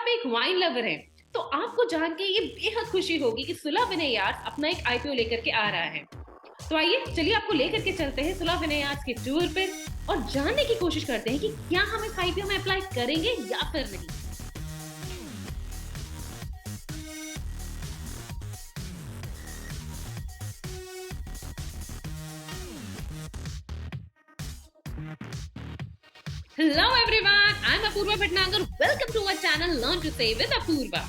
आप एक wine lover हैं, तो आपको जान के ये बेहद खुशी होगी कि सुलह विनायार्ड्स अपना एक आईपीओ लेकर के आ रहा है। तो आइए चलिए आपको लेकर के चलते हैं सुलह विनायार्ड्स के टूर पे और जानने की कोशिश करते हैं कि क्या हम इस आईपीओ में अप्लाई करेंगे या फिर नहीं। Hello everyone, I'm Apurva Bhatnagar. Welcome to our channel Learn to Save with Apurva.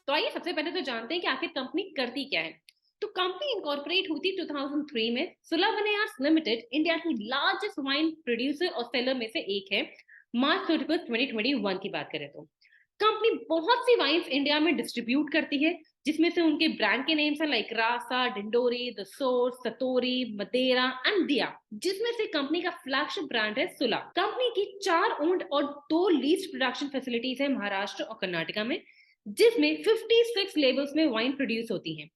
तो आइए सबसे पहले तो जानते हैं कि आखिर कंपनी करती क्या है। तो कंपनी इनकॉर्पोरेट हुई थी 2003 में। सुलह विनायार्ड्स लिमिटेड इंडिया की लार्जेस्ट वाइन प्रोड्यूसर और सेलर में से एक है। मार्च 31 2021 की बात करें तो कंपनी बहुत सी वाइन्स इंडिया में डिस्ट्रीब्यूट करती है, जिसमें से उनके ब्रांड के नेम्स हैं like Rasa, Dindori, the source, Satori, Madera and Dia, जिसमें से कंपनी का फ्लैगशिप ब्रांड है सुलह। कंपनी की 4 ओन्ड और 2 लीज्ड प्रोडक्शन फैसिलिटीज है महाराष्ट्र और कर्नाटका में, जिसमें 56 लेबल्स में वाइन प्रोड्यूस होती हैं।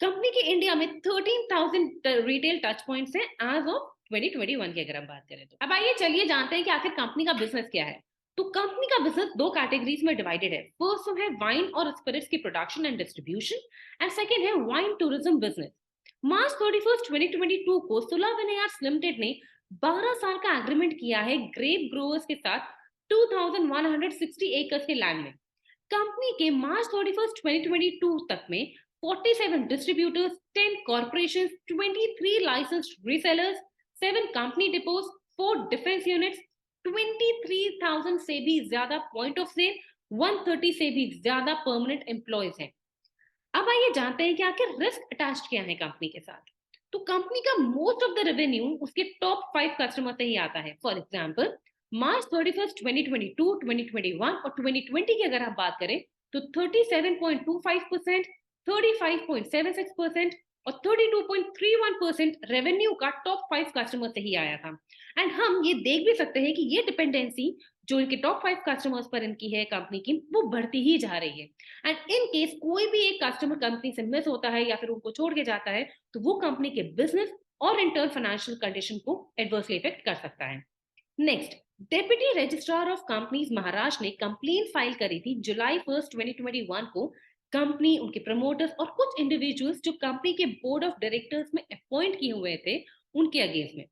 कंपनी के इंडिया में 13,000 रिटेल टच पॉइंट्स हैं एज ऑफ 2021 की अगर हम बात करें तो। अब आइए चलिए जानते हैं कि आखिर कंपनी का बिजनेस क्या है। तो कंपनी का बिजनेस 2 कैटेगरीज में डिवाइडेड है। फर्स्ट है वाइन और स्पिरिट्स की production and distribution and second है वाइन टूरिज्म बिजनेस। मार्च 31 2022 को सुलह विनायार्ड्स लिमिटेड ने 12 साल का एग्रीमेंट किया है ग्रेप ग्रोवर्स के साथ 2160 एकर्स के लैंड में। कंपनी के मार्च 31 2022 तक में 47 distributors, 10 corporations, 23 licensed resellers, 7 company depots, 4 defence units, 23,000 से भी ज्यादा पॉइंट ऑफ सेल, 130 से भी ज्यादा परमानेंट एम्प्लॉयज हैं। अब आइए जानते हैं कि आखिर रिस्क अटैच्ड क्या है कंपनी के साथ। तो कंपनी का मोस्ट ऑफ द रेवेन्यू उसके टॉप 5 कस्टमर से ही आता है। फॉर एग्जांपल मार्च 31 2022, 2021 और 2020 की अगर हम बात करें तो 37.25%, 35.76% और 32.31% रेवेन्यू का टॉप 5 कस्टमर से ही आया था। एंड हम ये देख भी सकते हैं कि ये डिपेंडेंसी जो इनके टॉप 5 कस्टमर्स पर इनकी है कंपनी की, वो बढ़ती ही जा रही है। एंड इन केस कोई भी एक कस्टमर कंपनी से मिस होता है या फिर उनको छोड़ के जाता है, तो वो कंपनी के बिजनेस और इंटरनल फाइनेंशियल कंडीशन को एडवर्सली इफेक्ट कर सकता है। Next, deputy registrar of companies Maharashtra ने कंप्लेंट फाइल करी थी जुलाई 1 2021 को कंपनी, उनके प्रमोटर्स और कुछ इंडिविजुअल्स जो कंपनी के बोर्ड ऑफ डायरेक्टर्स में अपॉइंट किए हुए थे उनके अगेंस्ट में।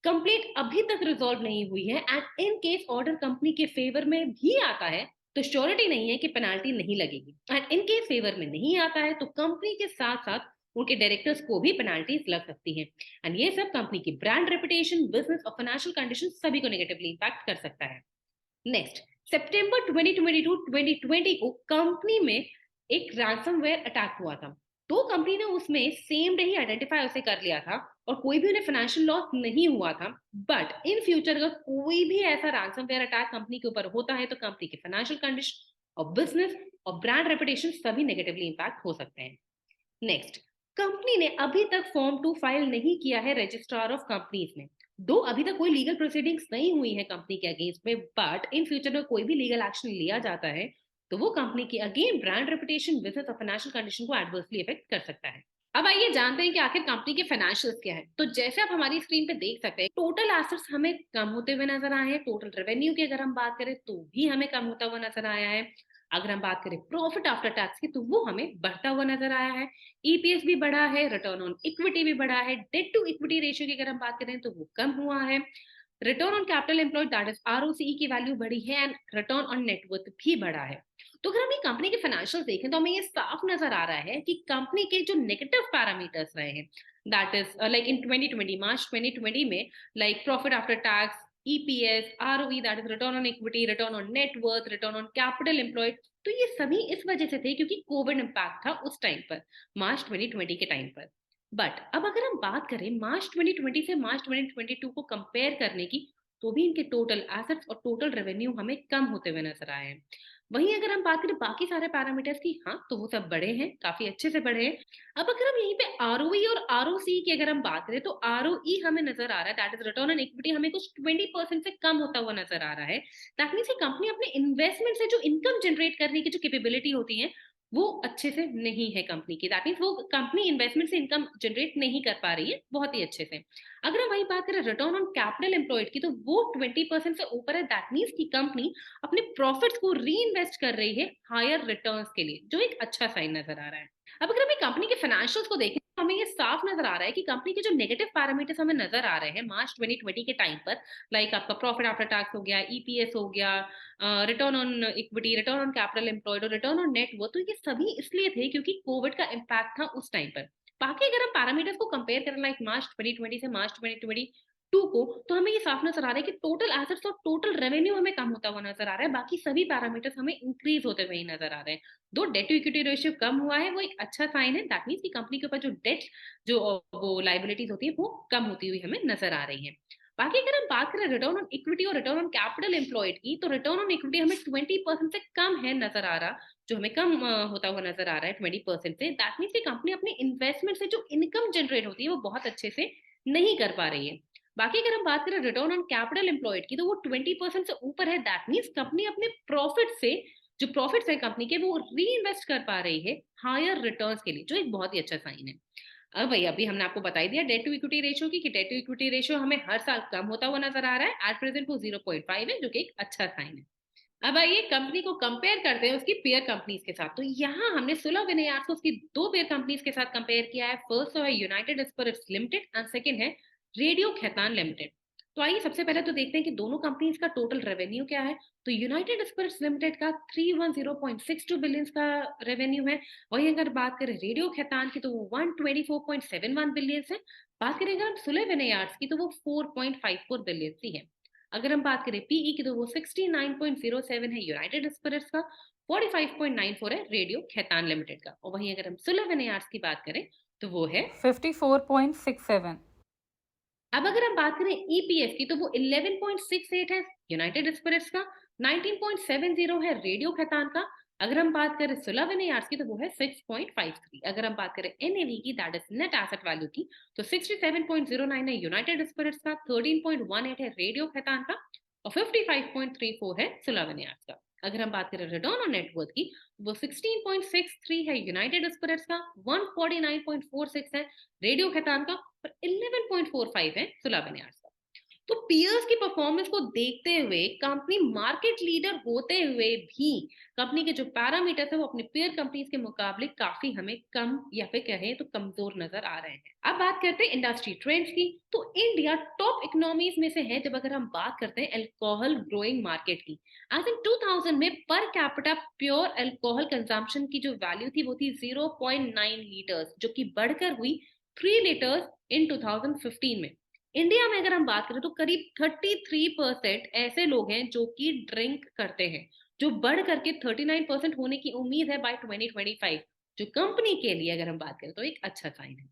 कंप्लेंट अभी तक रिजॉल्व नहीं हुई है and in case order company के फेवर में भी आता है तो श्योरिटी नहीं है कि पेनाल्टी नहीं लगेगी। एंड इन केस फेवर में नहीं आता है तो कंपनी के साथ साथ उनके डायरेक्टर्स को भी पेनाल्टीज लग सकती है। एंड ये सब कंपनी की ब्रांड रेपुटेशन, बिजनेस और फाइनेंशियल कंडीशन सभी को नेगेटिवली इंपैक्ट कर सकता है। नेक्स्ट, सितंबर 2022-2020 को कंपनी में एक रैंसमवेयर अटैक हुआ था। तो कंपनी ने उसमें सेम डे ही आइडेंटिफाई उसे कर लिया था और कोई भी उन्हें फाइनेंशियल लॉस नहीं हुआ था। बट इन फ्यूचर अगर कोई भी ऐसा रैंसमवेयर अटैक कंपनी के ऊपर होता है तो कंपनी की फाइनेंशियल कंडीशन और बिजनेस और ब्रांड रेपुटेशन सभी नेगेटिवली इंपैक्ट हो सकते हैं। नेक्स्ट, कंपनी ने अभी तक फॉर्म 2 फाइल नहीं किया है रजिस्ट्रार ऑफ कंपनीज में। दो अभी तक कोई लीगल प्रोसीडिंग्स नहीं हुई है कंपनी के अगेंस्ट में, बट इन फ्यूचर में कोई भी लीगल एक्शन लिया जाता है तो वो कंपनी की अगेन ब्रांड रेपुटेशन, बिजनेस और फाइनेंशियल कंडीशन को एडवर्सली इफेक्ट कर सकता है। अब आइए जानते हैं कि आखिर कंपनी के फाइनेंशियल्स क्या है। तो जैसे आप हमारी स्क्रीन पे देख सकते हैं, टोटल एसेट्स हमें कम होते हुए नजर आए हैं। टोटल रेवेन्यू की अगर हम बात करें तो भी हमें कम होता हुआ नजर आया है। अगर हम बात करें प्रॉफिट आफ्टर टैक्स की तो वो हमें बढ़ता हुआ नजर आया है। ईपीएस भी बढ़ा है, रिटर्न ऑन इक्विटी भी बढ़ा है, डेट टू इक्विटी रेशियो की अगर हम बात करें तो वो कम हुआ है। Return on capital employed that is ROCE की वैल्यू बढ़ी है एंड रिटर्न ऑन नेटवर्थ भी बढ़ा है। तो अगर हम ये कंपनी के फाइनेंशियल देखें तो हमें ये साफ नजर आ रहा है कि कंपनी के जो नेगेटिव पैरामीटर्स रहे हैं दैट इज लाइक इन 2020, मार्च 2020 में, like profit after tax, EPS, ROE that is return on equity, return on net worth, return on capital employed, तो ये सभी इस वजह से थे क्योंकि कोविड इंपैक्ट था उस टाइम पर, मार्च 2020 के टाइम पर। बट अब अगर हम बात करें मार्च 2020 से मार्च 2022 को कंपेयर करने की, तो भी इनके टोटल एसेट्स और टोटल रेवेन्यू हमें कम होते हुए नजर आए हैं। वहीं अगर हम बात करें बाकी सारे पैरामीटर्स की, हाँ तो वो सब बढ़े हैं, काफी अच्छे से बढ़े हैं। अब अगर हम यहीं पे आरओई और आरओसी की अगर हम बात करें तो आरओई हमें नजर आ रहा है that is return on equity हमें कुछ 20% से कम होता हुआ नजर आ रहा है। दैट मींस कंपनी अपने इन्वेस्टमेंट से जो इनकम जनरेट करने की जो कैपेबिलिटी होती है वो अच्छे से नहीं है कंपनी की। दैट मीन्स वो कंपनी इन्वेस्टमेंट से इनकम जनरेट नहीं कर पा रही है बहुत ही अच्छे से। अगर हम वही बात करें रिटर्न ऑन कैपिटल एम्प्लॉयड की, तो वो 20% से ऊपर है। दैट मीन्स कि कंपनी अपने प्रॉफिट्स को री-इन्वेस्ट कर रही है हायर रिटर्न्स के लिए, जो एक अच्छा साइन नज़र आ रहा है। अब अगर हम कंपनी के फाइनेंशियल्स को देखें, तो हमें ये साफ नज़र आ रहा है कि कंपनी के जो नेगेटिव पैरामीटर्स हमें नज़र आ रहे हैं मार्च 2020 के टाइम पर, लाइक आपका प्रॉफिट आफ्टर टैक्स हो गया, ईपीएस हो गया, return on equity, return on capital employed और रिटर्न ऑन नेट वर्थ, तो ये सभी इसलिए थे क्योंकि कोविड का इम्पैक्ट था उस टाइम पर। बाकी अगर हम पैरामीटर्स को कंपेयर करें लाइक मार्च 2020 से मार्च 2022 को, तो हमें ये साफ नजर आ रहा है कि टोटल एसेट्स और टोटल रेवेन्यू हमें कम होता हुआ नजर आ रहा है। बाकी सभी पैरामीटर्स हमें इंक्रीज होते हुए ही नजर आ रहे हैं। दो डेट टू इक्विटी रेशियो कम हुआ है, वो एक अच्छा साइन है। दैट मीन्स कि कंपनी के ऊपर जो डेट, जो वो लाइबिलिटीज होती है, वो कम होती हुई हमें नजर आ रही है। बाकी अगर हम बात करें रिटर्न ऑन इक्विटी और रिटर्न ऑन कैपिटल एम्प्लॉयड की, तो रिटर्न ऑन इक्विटी हमें 20% से कम है नजर आ रहा, जो हमें कम होता हुआ नजर आ रहा है 20% से। दैट मीन्स कि कंपनी अपने इन्वेस्टमेंट से जो इनकम जनरेट होती है वो बहुत अच्छे से नहीं कर पा रही है। बाकी अगर हम बात करें रिटर्न ऑन कैपिटल एम्प्लॉयड की, तो वो 20% से ऊपर है। दैट मीन्स कंपनी अपने प्रॉफिट से, जो प्रॉफिट्स है कंपनी के, वो री इन्वेस्ट कर पा रही है हायर रिटर्न्स के लिए, जो एक बहुत ही अच्छा साइन है। अब वही अभी हमने आपको बता ही दिया डेट टू इक्विटी रेशियो की, कि डेट टू इक्विटी रेशियो हमें हर साल कम होता हुआ नजर आ रहा है। एट प्रेजेंट वो 0.5 है, जो कि एक अच्छा साइन है। अब आइए कंपनी को कंपेयर करते हैं उसकी पेयर कंपनीज के साथ। तो यहाँ हमने सुलह विनायक को उसकी दो पेयर कंपनीज के साथ कंपेयर किया है। फर्स्ट तो है United Spirits Limited and second है रेडियो खैतान लिमिटेड। तो आइए सबसे पहले तो देखते हैं कि दोनों कंपनीज का टोटल रेवेन्यू क्या है। तो यूनाइटेड स्पिरिट्स लिमिटेड का 310.62 बिलियन का रेवेन्यू है। वही अगर बात करें रेडियो खैतान की, तो वो 124.71 बिलियन है। बात करें अगर हम सुलह विनायक की, तो वो 4.54 बिलियन की है। अगर हम बात करें पीई की, तो वो 69.07 है यूनाइटेड स्पिरिट्स का, 45.94 है रेडियो खैतान लिमिटेड का। और वहीं अगर हम सुलह विनायक की बात करें, तो वो है 54.67। अब अगर हम बात करें ईपीएफ की, तो वो 11.68 है यूनाइटेड स्पिरिट्स का, 19.70 है रेडियो खैतान का। अगर हम बात करें सुलह विनायक की, तो वो है 6.53। अगर हम बात करें एनएवी की, that is net asset value की, तो 67.09 है यूनाइटेड स्पिरिट्स का, 13.18 है रेडियो खैतान का, और 55.34 है सुलह विनायक का। अगर हम बात करें रिटर्न ऑन नेटवर्थ की, वो 16.63 है यूनाइटेड स्पिरिट्स का, 149.46 है रेडियो खैतान का, और 11.45 है सुलह विनायक का। तो पीयर्स की परफॉर्मेंस को देखते हुए, कंपनी मार्केट लीडर होते हुए भी कंपनी के जो पैरामीटर्स है वो अपने पीयर कंपनीज के मुकाबले काफी हमें कम, या फिर कहें तो कमजोर नजर आ रहे हैं। अब बात करते हैं इंडस्ट्री ट्रेंड्स की। तो इंडिया टॉप इकोनॉमीज में से है जब अगर हम बात करते हैं अल्कोहल ग्रोइंग मार्केट की। आज इन 2000 में per capita pure alcohol consumption की जो वैल्यू थी वो थी 0.9 लीटर्स, जो कि बढ़कर हुई 3 लीटर्स इन 2015 में। इंडिया में अगर हम बात करें, तो करीब 33% ऐसे लोग हैं जो कि ड्रिंक करते हैं, जो बढ़ करके 39% होने की उम्मीद है बाय 2025, जो कंपनी के लिए अगर हम बात करें तो एक अच्छा साइन है।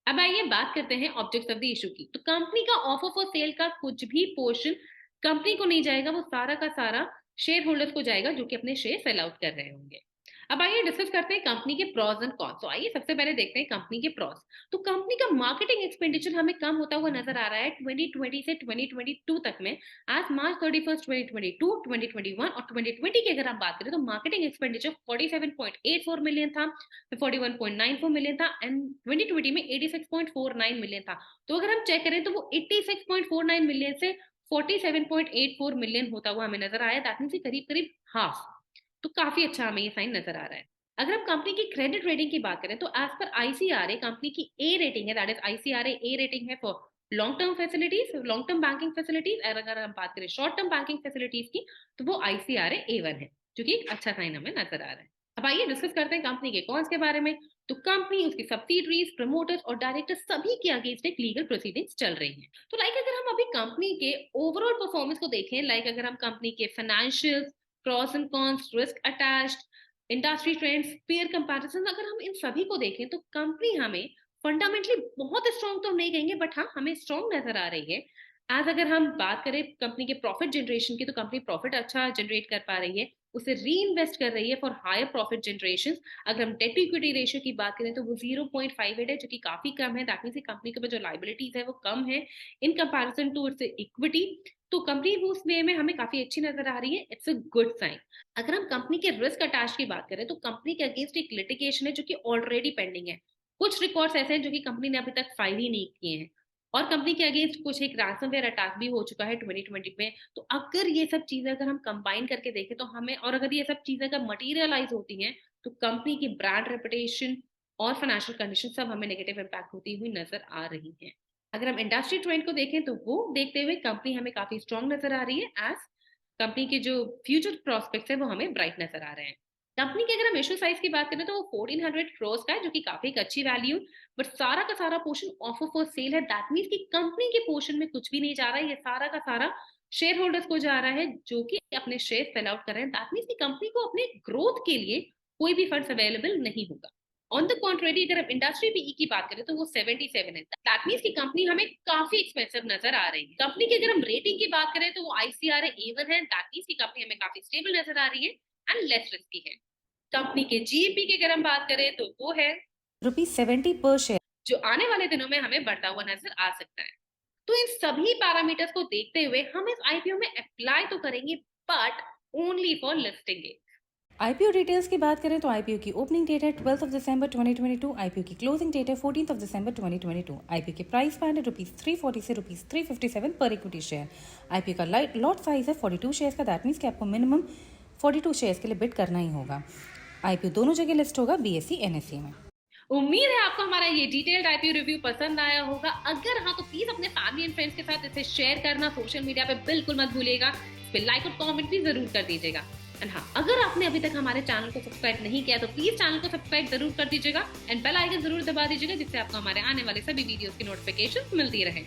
अब आइए बात करते हैं ऑब्जेक्ट्स ऑफ द इशू की। तो कंपनी का ऑफर फॉर सेल का कुछ भी पोर्शन कंपनी को नहीं जाएगा, वो सारा का सारा शेयर होल्डर्स को जाएगा, जो कि अपने शेयर सेल आउट कर रहे होंगे। अब आइए डिस्कस करते हैं कंपनी के प्रॉस एंड कॉन्स। तो आइए सबसे पहले देखते हैं कंपनी के प्रॉस। तो कंपनी का मार्केटिंग एक्सपेंडिचर हमें कम होता हुआ नजर आ रहा है 2020 से 2022 तक में। आज मार्च 31 2022, 2021 और 2020 की अगर हम बात करें, तो मार्केटिंग एक्सपेंडिचर 47.84 मिलियन था, फिर 41.94 मिलियन था, एंड 2020 में 86.49 मिलियन था। तो अगर हम चेक करें, तो वो 86.49 मिलियन से 47.84 मिलियन होता हुआ हमें नजर आया। दैट मीन्स करीब करीब हाफ। तो काफी अच्छा हमें ये साइन नजर आ रहा है। अगर हम कंपनी की क्रेडिट रेटिंग की बात करें, तो एज पर आईसीआरए कंपनी की ए रेटिंग है। That is ICRA A rating है for long term facilities, long term banking facilities. और अगर हम बात करें शॉर्ट टर्म बैंकिंग फैसिलिटीज की, तो वो आईसीआरए ए1 है, जो कि एक अच्छा साइन हमें नजर आ रहा है। अब आइए डिस्कस करते हैं कंपनी के कॉन्स के बारे में। तो कंपनी, उसकी सब्सिडरीज, प्रमोटर्स और डायरेक्टर्स सभी के अगेंस्ट एक लीगल प्रोसीडिंग्स चल रही हैं। तो लाइक अगर हम अभी कंपनी के ओवरऑल परफॉर्मेंस को देखें, लाइक अगर हम कंपनी के financial pros and cons, risk attached, industry trends, peer comparison, अगर हम इन सभी को देखें, तो कंपनी हमें फंडामेंटली बहुत स्ट्रॉन्ग तो नहीं कहेंगे, बट हाँ हमें स्ट्रॉन्ग नजर आ रही है। एज़ अगर हम बात करें कंपनी के प्रॉफिट जनरेशन की, तो कंपनी प्रॉफिट अच्छा जनरेट कर पा रही है, उसे रीइन्वेस्ट कर रही है फॉर हायर प्रॉफिट जनरेशन। अगर हम डेट टू इक्विटी रेशियो की बात करें तो वो 0.58 है, जो कि काफ़ी कम है। दैट मीन्स कि कंपनी के ऊपर जो लायबिलिटीज़ है वो कम है in comparison to its equity. तो कंपनी वो उस वे में हमें काफ़ी अच्छी नज़र आ रही है, इट्स अ गुड साइन। अगर हम कंपनी के रिस्क अटैच की बात करें, तो कंपनी के अगेंस्ट एक लिटिगेशन है जो कि ऑलरेडी पेंडिंग है। कुछ रिकॉर्ड्स ऐसे हैं जो कि कंपनी ने अभी तक फाइल ही नहीं किए हैं। और कंपनी के अगेंस्ट कुछ एक रैनसमवेयर अटैक भी हो चुका है 2020 में। तो अगर ये सब चीज़ें अगर हम कंबाइन करके देखें तो हमें, और अगर ये सब चीज़ें अगर मटीरियलाइज़ होती हैं, तो कंपनी की ब्रांड रेपुटेशन और फाइनेंशियल कंडीशन सब हमें नेगेटिव इम्पैक्ट होती हुई नज़र आ रही हैं। अगर हम इंडस्ट्री ट्रेंड को देखें तो वो देखते हुए कंपनी हमें काफ़ी स्ट्रॉन्ग नज़र आ रही है, एज़ कंपनी के जो फ्यूचर प्रॉस्पेक्ट्स हैं वो हमें ब्राइट नज़र आ रहे हैं। कंपनी की अगर हम इश्यू साइज़ की बात करें तो वो 1400 करोड़ का है, जो कि काफ़ी एक अच्छी वैल्यू, बट सारा का सारा पोर्शन ऑफर फॉर सेल है। दैट मीन्स कि कंपनी के पोर्शन में कुछ भी नहीं जा रहा है, ये सारा का सारा शेयर होल्डर्स को जा रहा है, जो कि अपने शेयर सेल आउट कर रहे हैं। दैट मीन्स कि कंपनी को अपने ग्रोथ के लिए कोई भी फंड्स अवेलेबल नहीं होगा। ऑन द कॉन्ट्रेरी अगर हम इंडस्ट्री पीई की बात करें तो वो 77 है। दैट मीन्स कि कंपनी हमें काफी एक्सपेंसिव नजर आ रही है। कंपनी की अगर हम रेटिंग की बात करें तो वो आईसीआरए A1 है। दैट मीन्स कि कंपनी हमें काफी स्टेबल नजर आ रही है एंड लेस रिस्की है। कंपनी के जीएपी की अगर हम बात करें तो वो है ₹70 per share. जो आने वाले दिनों में हमें बढ़ता हुआ नजर आ सकता है। तो इन सभी पैरामीटर्स को देखते हुए हम इस आईपीओ में अप्लाई तो करेंगे, but only for listing date. IPO details की बात करें तो आईपीओ की ओपनिंग डेट है 12 दिसंबर 2022, आईपीओ की क्लोजिंग डेट है 14 दिसंबर 2022, आईपीओ के प्राइस बैंड है ₹340 से ₹357 पर इक्विटी शेयर। आईपीओ का लॉट साइज है 42 शेयर्स का। दैट मीन्स कि आपको मिनिमम 42 शेयर्स के लिए बिड करना ही होगा। आईपीओ दोनों जगह लिस्ट होगा बीएसई एनएसई में। उम्मीद है आपको हमारा ये डिटेल्ड आईपीओ रिव्यू पसंद आया होगा। अगर हाँ तो प्लीज अपने फैमिली एंड फ्रेंड्स के साथ इसे शेयर करना सोशल मीडिया पे बिल्कुल मत भूलिएगा। इस पे लाइक और कमेंट भी जरूर कर दीजिएगा। एंड हाँ, अगर आपने अभी तक हमारे चैनल को सब्सक्राइब नहीं किया तो प्लीज चैनल को सब्सक्राइब जरूर कर दीजिएगा एंड बेल आइकन जरूर दबा दीजिएगा, जिससे आपको हमारे आने वाले सभी वीडियोस की नोटिफिकेशन मिलती रहे।